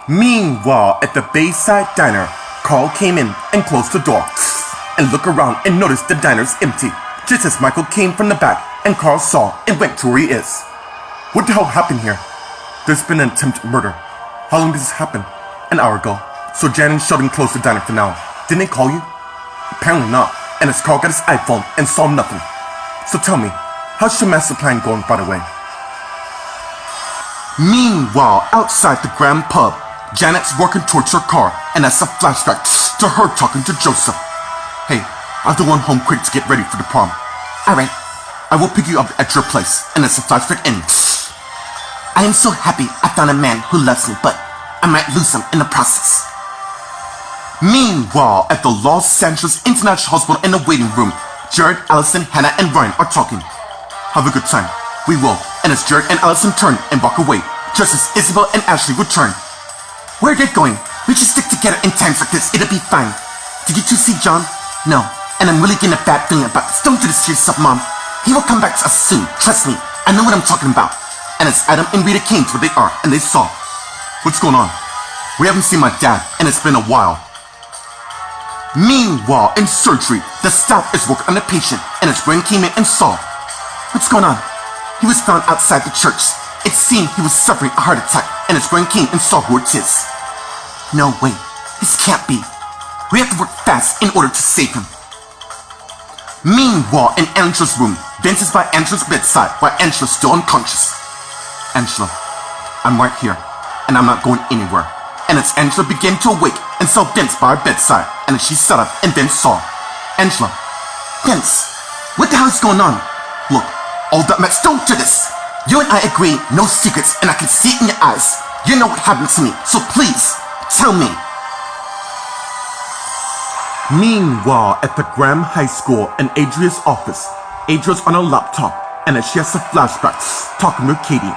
Meanwhile, at the Bayside Diner, Carl came in and closed the door and looked around and noticed the diner's empty, just as Michael came from the back and Carl saw and went to where he is. What the hell happened here? There's been an attempted murder. How long did this happen? An hour ago. So Jan and Sheldon closed the diner for now. Didn't they call you? Apparently not. And as Carl got his iPhone and saw nothing. So tell me, how's your master plan going, by the way? Meanwhile, outside the Grand Pub, Janet's walking towards her car, and that's a flashback to her talking to Joseph. Hey, I have to run home quick to get ready for the prom. Alright, I will pick you up at your place, and that's a flashback in. I am so happy I found a man who loves me, but I might lose him in the process. Meanwhile, at the Los Angeles International Hospital in the waiting room, Jared, Allison, Hannah, and Ryan are talking. Have a good time. We will. And as Jared and Allison turn and walk away, just as Isabel and Ashley return. Where are they going? We should stick together in times like this. It'll be fine. Did you two see John? No. And I'm really getting a bad feeling about this. Don't do this to yourself, Mom. He will come back to us soon. Trust me. I know what I'm talking about. And as Adam and Rita came to where they are, and they saw. What's going on? We haven't seen my dad, and it's been a while. Meanwhile, in surgery, the staff is working on the patient, and his brain came in and saw. What's going on? He was found outside the church. It seemed he was suffering a heart attack, and his brain came and saw who it is. No way. This can't be. We have to work fast in order to save him. Meanwhile, in Angela's room, Vince is by Angela's bedside while Angela's still unconscious. Angela, I'm right here, and I'm not going anywhere. And as Angela began to awake and saw Vince by her bedside, and as she sat up and then saw Angela. Vince, what the hell is going on? Look, all that matters, don't do this. You and I agree, no secrets, and I can see it in your eyes. You know what happened to me, so please, tell me. Meanwhile, at the Graham High School in Adria's office, Adria's on her laptop, and as she has a flashback, talking with Katie.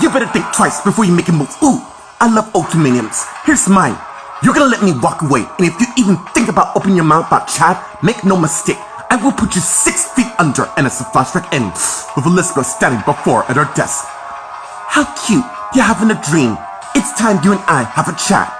You better think twice before you make a move. Ooh, I love ultimatums. Here's mine. You're gonna let me walk away, and if you even think about opening your mouth about Chad, make no mistake, I will put you 6 feet under. And as the flashback ends, with Elizabeth standing before at her desk. How cute, you're having a dream. It's time you and I have a chat.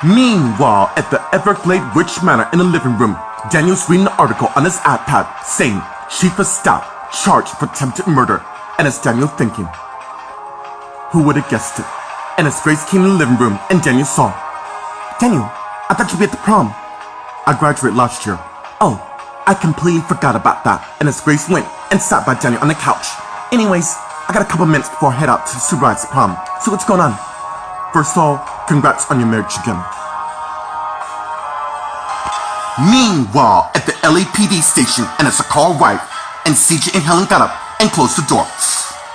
Meanwhile, at the Everglade Witch Manor in the living room, Daniel's reading the article on his iPad saying Chief Stout charged for attempted murder. And as Daniel thinking, who would have guessed it? And as Grace came in the living room and Daniel saw. Daniel, I thought you'd be at the prom. I graduated last year. Oh, I completely forgot about that. And as Grace went and sat by Daniel on the couch. Anyways, I got a couple minutes before I head out to Surride's prom. So what's going on? First of all, congrats on your marriage again. Meanwhile, at the LAPD station, and as a car arrived, and CJ and Helen got up and closed the door.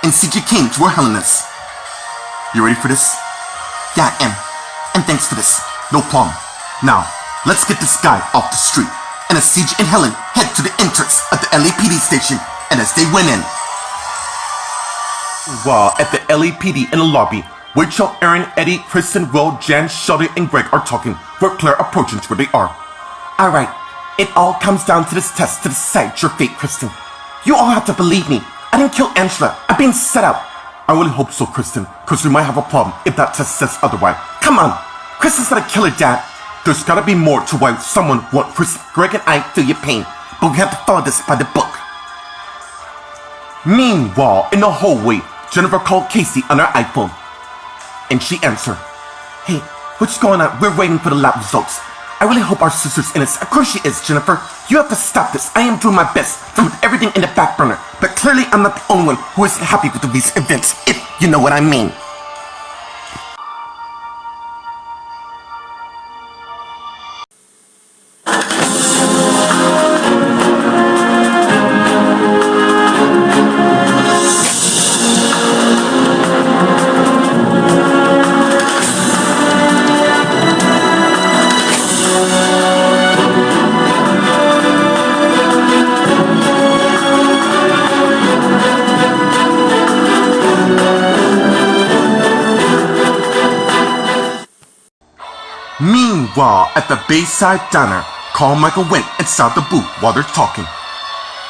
And CJ came to where Helen is. You ready for this? Yeah, I am. And thanks for this. No problem. Now, let's get this guy off the street. And as CJ and Helen head to the entrance of the LAPD station, and as they went in. While at the LAPD in the lobby, Rachel, Aaron, Eddie, Kristen, Will, Jan, Sheldon, and Greg are talking, with Claire approaching to where they are. Alright, it all comes down to this test to decide your fate, Kristen. You all have to believe me. I didn't kill Angela. I've been set up. I really hope so, Kristen, because we might have a problem if that test says otherwise. Come on, Kristen's not a killer, Dad. There's gotta be more to why someone want Greg and I feel your pain, but we have to follow this by the book. Meanwhile, in the hallway, Jennifer called Casey on her iPhone. And she answered, Hey, what's going on? We're waiting for the lab results. I really hope our sister's innocent. Of course she is, Jennifer. You have to stop this. I am doing my best to put everything in the back burner. But clearly I'm not the only one who isn't happy with the recent events, if you know what I mean. Meanwhile, at the Bayside Diner, Carl and Michael went and sat at the booth while they're talking.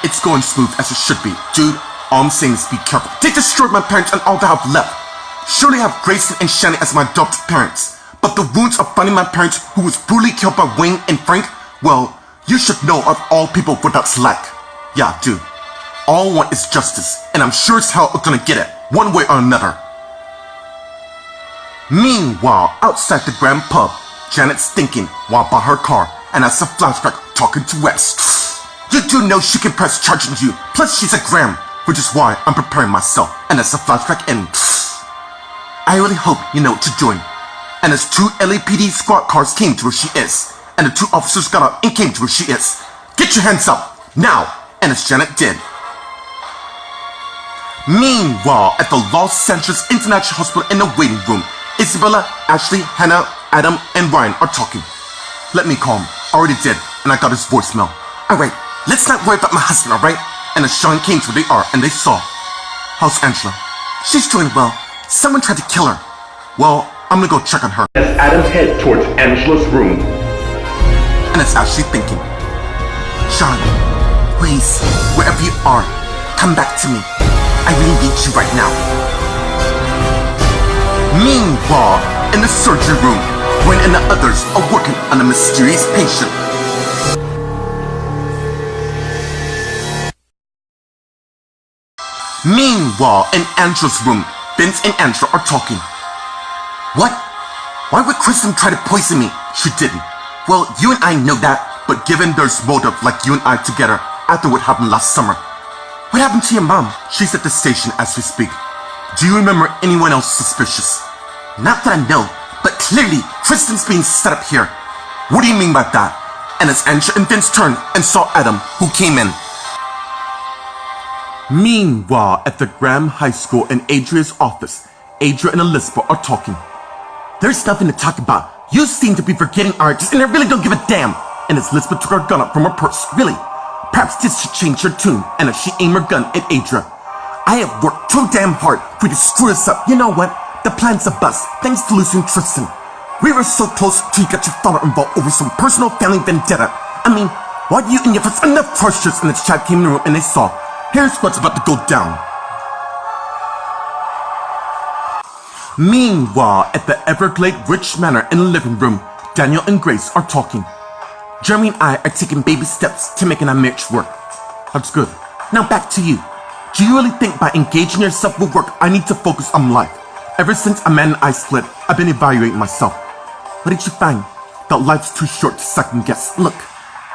It's going smooth as it should be. Dude, all I'm saying is be careful. They destroyed my parents and all they have left. surely have Grayson and Shannon as my adopted parents. But the wounds of finding my parents who was brutally killed by Wayne and Frank, well, you should know of all people what that's like. Yeah, dude. All I want is justice, and I'm sure as hell we're gonna get it, one way or another. Meanwhile, outside the Grand Pub, Janet's thinking while by her car, and as a flashback talking to Wes. You do know she can press charge on you, plus she's a Graham, which is why I'm preparing myself, and as the flashback ends. I really hope you know what to join. And as 2 LAPD squad cars came to where she is, and the 2 officers got out and came to where she is. Get your hands up, now! And as Janet did. Meanwhile, at the Los Angeles International Hospital in the waiting room, Isabella, Ashley, Hannah, Adam, and Ryan are talking. Let me call him. I already did, and I got his voicemail. Alright, let's not worry about my husband, alright? And as Sean came to where they are, and they saw. How's Angela? She's doing well. Someone tried to kill her. Well, I'm gonna go check on her. As Adam head towards Angela's room. And it's Ashley thinking. Sean, please, wherever you are, come back to me. I really need you right now. Meanwhile, in the surgery room, Gwen and the others are working on a mysterious patient. Meanwhile, in Angela's room, Vince and Angela are talking. What? Why would Kristen try to poison me? She didn't. Well, you and I know that, but given there's motive like you and I together after what happened last summer. What happened to your mom? She's at the station as we speak. Do you remember anyone else suspicious? Not that I know, but clearly Kristen's being set up here. What do you mean by that? And as Angela and Vince turned and saw Adam, who came in. Meanwhile, at the Graham High School in Adria's office, Adria and Elizabeth are talking. There's nothing to talk about. You seem to be forgetting artists and I really don't give a damn. And as Elizabeth took her gun up from her purse, really? Perhaps this should change her tune, and as she aimed her gun at Adria. I have worked too damn hard for you to screw this up. You know what? The plan's a bust, thanks to losing Tristan. We were so close till you got your father involved over some personal family vendetta. I mean, why do you and your friends enough questions? And the chat came in the room and they saw. Here's what's about to go down. Meanwhile, at the Everglade Rich Manor in the living room, Daniel and Grace are talking. Jeremy and I are taking baby steps to making our marriage work. That's good. Now back to you. Do you really think by engaging yourself with work, I need to focus on life? Ever since Amanda and I split, I've been evaluating myself. What did you find? That life's too short to second guess. Look,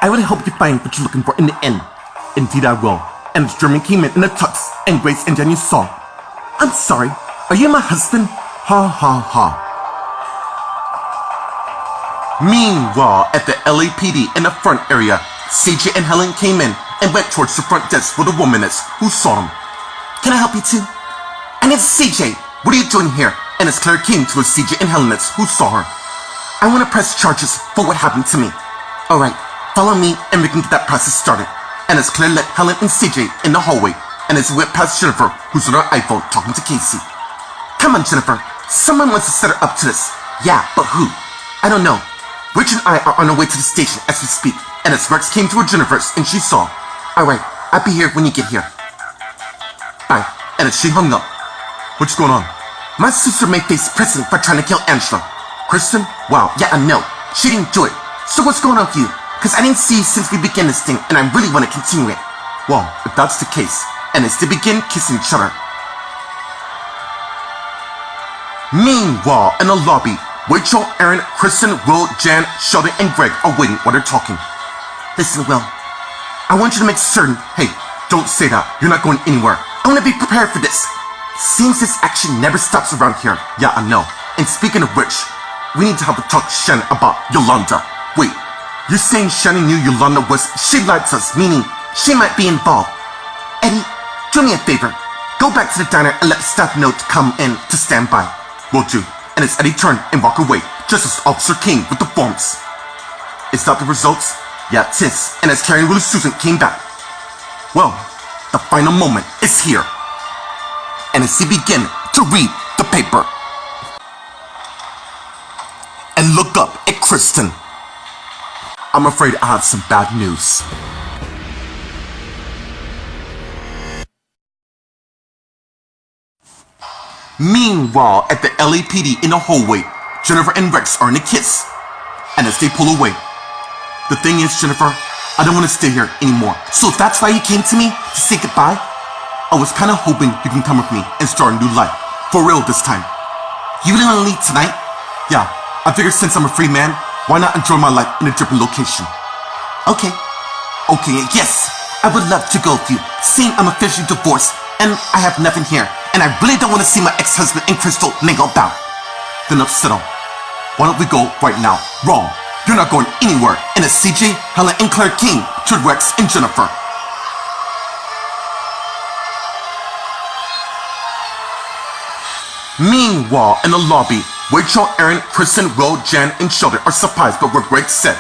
I really hope you find what you're looking for in the end. Indeed I will. And as Jeremy came in a tux, and Grace and Daniel saw. I'm sorry, are you my husband? Ha ha ha. Meanwhile, at the LAPD in the front area, CJ and Helen came in and went towards the front desk where the woman is, who saw them. Can I help you too? And it's CJ. What are you doing here? And as Claire came to CJ and Helen, who saw her. I want to press charges for what happened to me. Alright, follow me and we can get that process started. And as Claire led Helen and CJ in the hallway, and as we went past Jennifer, who's on her iPhone talking to Casey. Come on, Jennifer. Someone wants to set her up to this. Yeah, but who? I don't know. Rich and I are on our way to the station as we speak, and as Rex came to her Jennifer's and she saw. Alright, I'll be here when you get here. Bye. And as she hung up. What's going on? My sister may face prison for trying to kill Angela. Kristen? Wow, yeah, I know. She didn't do it. So what's going on with you? Cause I didn't see you since we began this thing, and I really want to continue it. Well, if that's the case, and it's to begin kissing each other. Meanwhile, in the lobby, Rachel, Aaron, Kristen, Will, Jan, Sheldon, and Greg are waiting while they're talking. Listen, Will. I want you to make certain. Hey, don't say that. You're not going anywhere. I want to be prepared for this. Seems this action never stops around here. Yeah, I know. And speaking of which, we need to have a talk to Shannon about Yolanda. Wait, you're saying Shannon knew Yolanda was... She lied to us, meaning she might be involved. Eddie, do me a favor. Go back to the diner and let the staff know to come in to stand by. Will do. And as Eddie turned and walked away, just as Officer King with the forms. Is that the results? Yeah, it is. And as Carrie and Willie Susan came back. Well, the final moment is here. And as he began to read the paper. And look up at Kristen. I'm afraid I have some bad news. Meanwhile, at the LAPD in the hallway, Jennifer and Rex are in a kiss. And as they pull away, the thing is, Jennifer, I don't want to stay here anymore. So if that's why you came to me to say goodbye, I was kind of hoping you can come with me and start a new life. For real this time. You really want to leave tonight? Yeah, I figured since I'm a free man, why not enjoy my life in a different location? Okay, yes, I would love to go with you, seeing I'm officially divorced and I have nothing here, and I really don't want to see my ex-husband and Crystal mingle about. Then let's settle. Why don't we go right now? Wrong. You're not going anywhere. And it's CJ, Helen, and Claire King to Rex and Jennifer. Meanwhile, in the lobby, Rachel, Aaron, Kristen, Will, Jan, and Sheldon are surprised by what Greg said.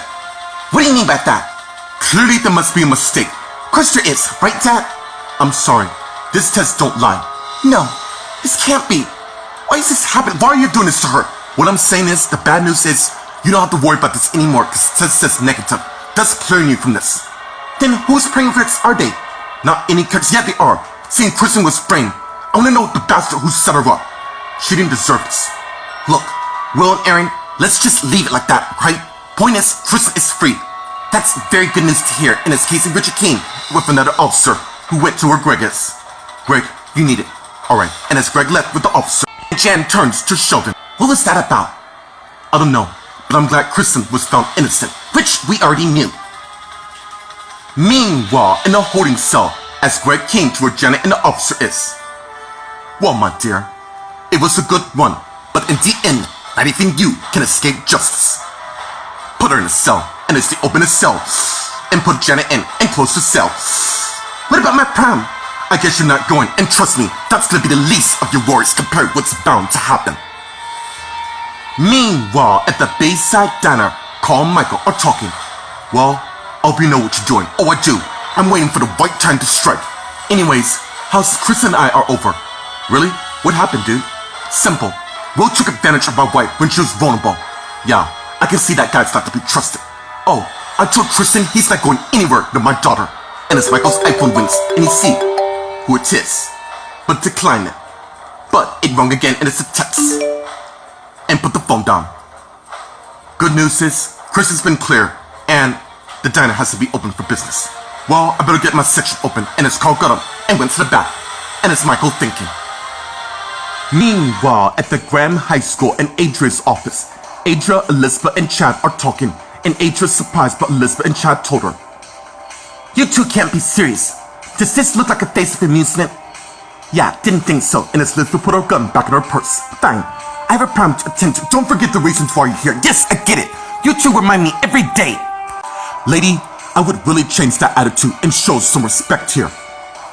What do you mean by that? Clearly there must be a mistake. Krista is, right, Dad? I'm sorry. This test don't lie. No, this can't be. Why is this happening? Why are you doing this to her? What I'm saying is, the bad news is, you don't have to worry about this anymore because the test says negative. That's clearing you from this. Then whose praying Rex are they? Not any kids. Yeah, they are. Seeing Kristen was framed. I want to know the bastard who set her up. She didn't deserve this. Look, Will and Aaron, let's just leave it like that, right? Point is, Kristen is free. That's very good news to hear in this case of Richard King with another officer who went to where Greg is. Greg, you need it. Alright, and as Greg left with the officer, Jan turns to Sheldon. What was that about? I don't know, but I'm glad Kristen was found innocent, which we already knew. Meanwhile, in the holding cell, as Greg came to where Janet and the officer is. Well, my dear, it was a good run, but in the end, not even you can escape justice. Put her in a cell, and as they open the cell, and put Janet in and close the cell. What about my prom? I guess you're not going, and trust me, that's gonna be the least of your worries compared to what's bound to happen. Meanwhile, at the Bayside Diner, Carl and Michael are talking. Well, I hope you know what you're doing. Oh, I do. I'm waiting for the right time to strike. Anyways, how's Chris and I are over? Really? What happened, dude? Simple. Will took advantage of my wife when she was vulnerable. Yeah, I can see that guy's not to be trusted. Oh, I told Kristen he's not going anywhere with my daughter. And it's Michael's iPhone rings, and he see who it is, but decline it. But it rung again, and it's a text. And put the phone down. Good news is, Chris has been clear, and the diner has to be open for business. Well, I better get my section open, and as Carl got up and went to the back, and it's Michael thinking. Meanwhile, at the Graham High School in Adria's office, Adria, Elizabeth, and Chad are talking, and Adria's surprised but Elizabeth and Chad told her. You two can't be serious. Does this look like a face of amusement? Yeah, didn't think so, and as Elizabeth put her gun back in her purse. Fine, I have a problem to attend to. Don't forget the reasons why you're here. Yes, I get it. You two remind me every day. Lady, I would really change that attitude and show some respect here.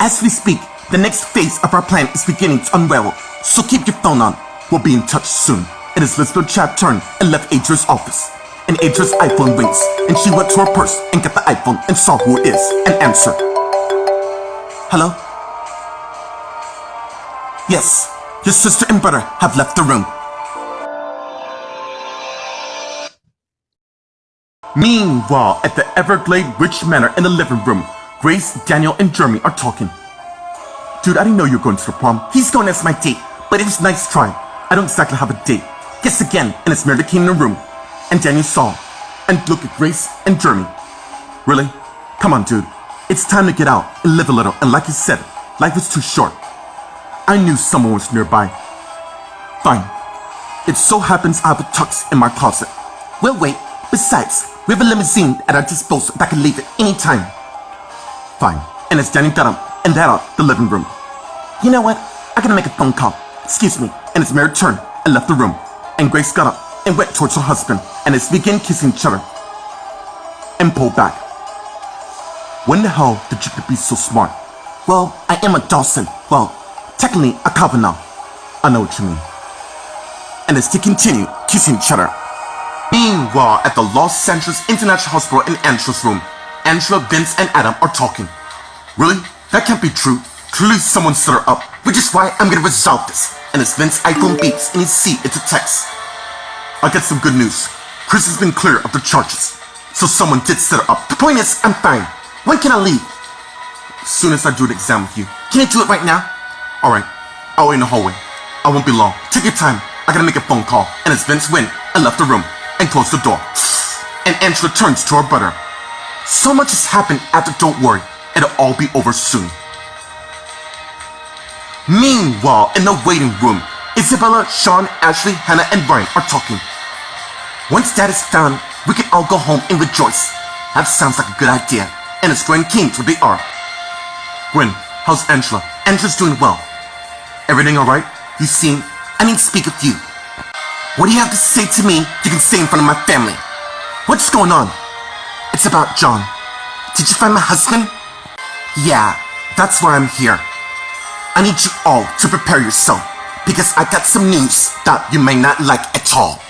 As we speak, the next phase of our plan is beginning to unravel, so keep your phone on. We'll be in touch soon. And as Elizabeth Chad turned and left Adria's office, and Adria's iPhone rings, and she went to her purse and got the iPhone and saw who it is and answered. Hello? Yes, your sister and brother have left the room. Meanwhile, at the Everglade Ridge Manor in the living room, Grace, Daniel, and Jeremy are talking. Dude, I didn't know you were going to the prom. He's going as my date, but it was nice try. I don't exactly have a date. Guess again, and it's Meredith came in the room, and Daniel saw, and looked at Grace and Jeremy. Really? Come on, dude. It's time to get out and live a little, and like you said, life is too short. I knew someone was nearby. Fine. It so happens I have a tux in my closet. Well, wait. Besides, we have a limousine at our disposal that can leave at any time. Fine. And as Daniel got up and out the living room. You know what? I gotta make a phone call. Excuse me. And as Mary turned and left the room, and Grace got up and went towards her husband, and as they began kissing each other, and pulled back. When the hell did you be so smart? Well, I am a Dawson. Well, technically a Kavanaugh. I know what you mean. And as they continue kissing each other. Meanwhile, at the Los Angeles International Hospital in Angela's room, Angela, Vince, and Adam are talking. Really? That can't be true. Clearly someone set her up, which is why I'm gonna resolve this. And as Vince's iPhone beeps and he sees it's a text. I get some good news. Chris has been clear of the charges. So someone did set her up. The point is, I'm fine. When can I leave? As soon as I do the exam with you. Can I do it right now? Alright, I'll wait in the hallway. I won't be long. Take your time. I gotta make a phone call. And as Vince went and left the room and closed the door, and Angela turns to her brother. So much has happened after Don't Worry. It'll all be over soon. Meanwhile, in the waiting room, Isabella, Sean, Ashley, Hannah, and Ryan are talking. Once Dad is done, we can all go home and rejoice. That sounds like a good idea. And it's Gwen keen for the R. Gwen, how's Angela? Angela's doing well. Everything alright? You seem... I need to speak with you. What do you have to say to me you can say in front of my family? What's going on? It's about John. Did you find my husband? Yeah, that's why I'm here. I need you all to prepare yourself because I got some news that you may not like at all.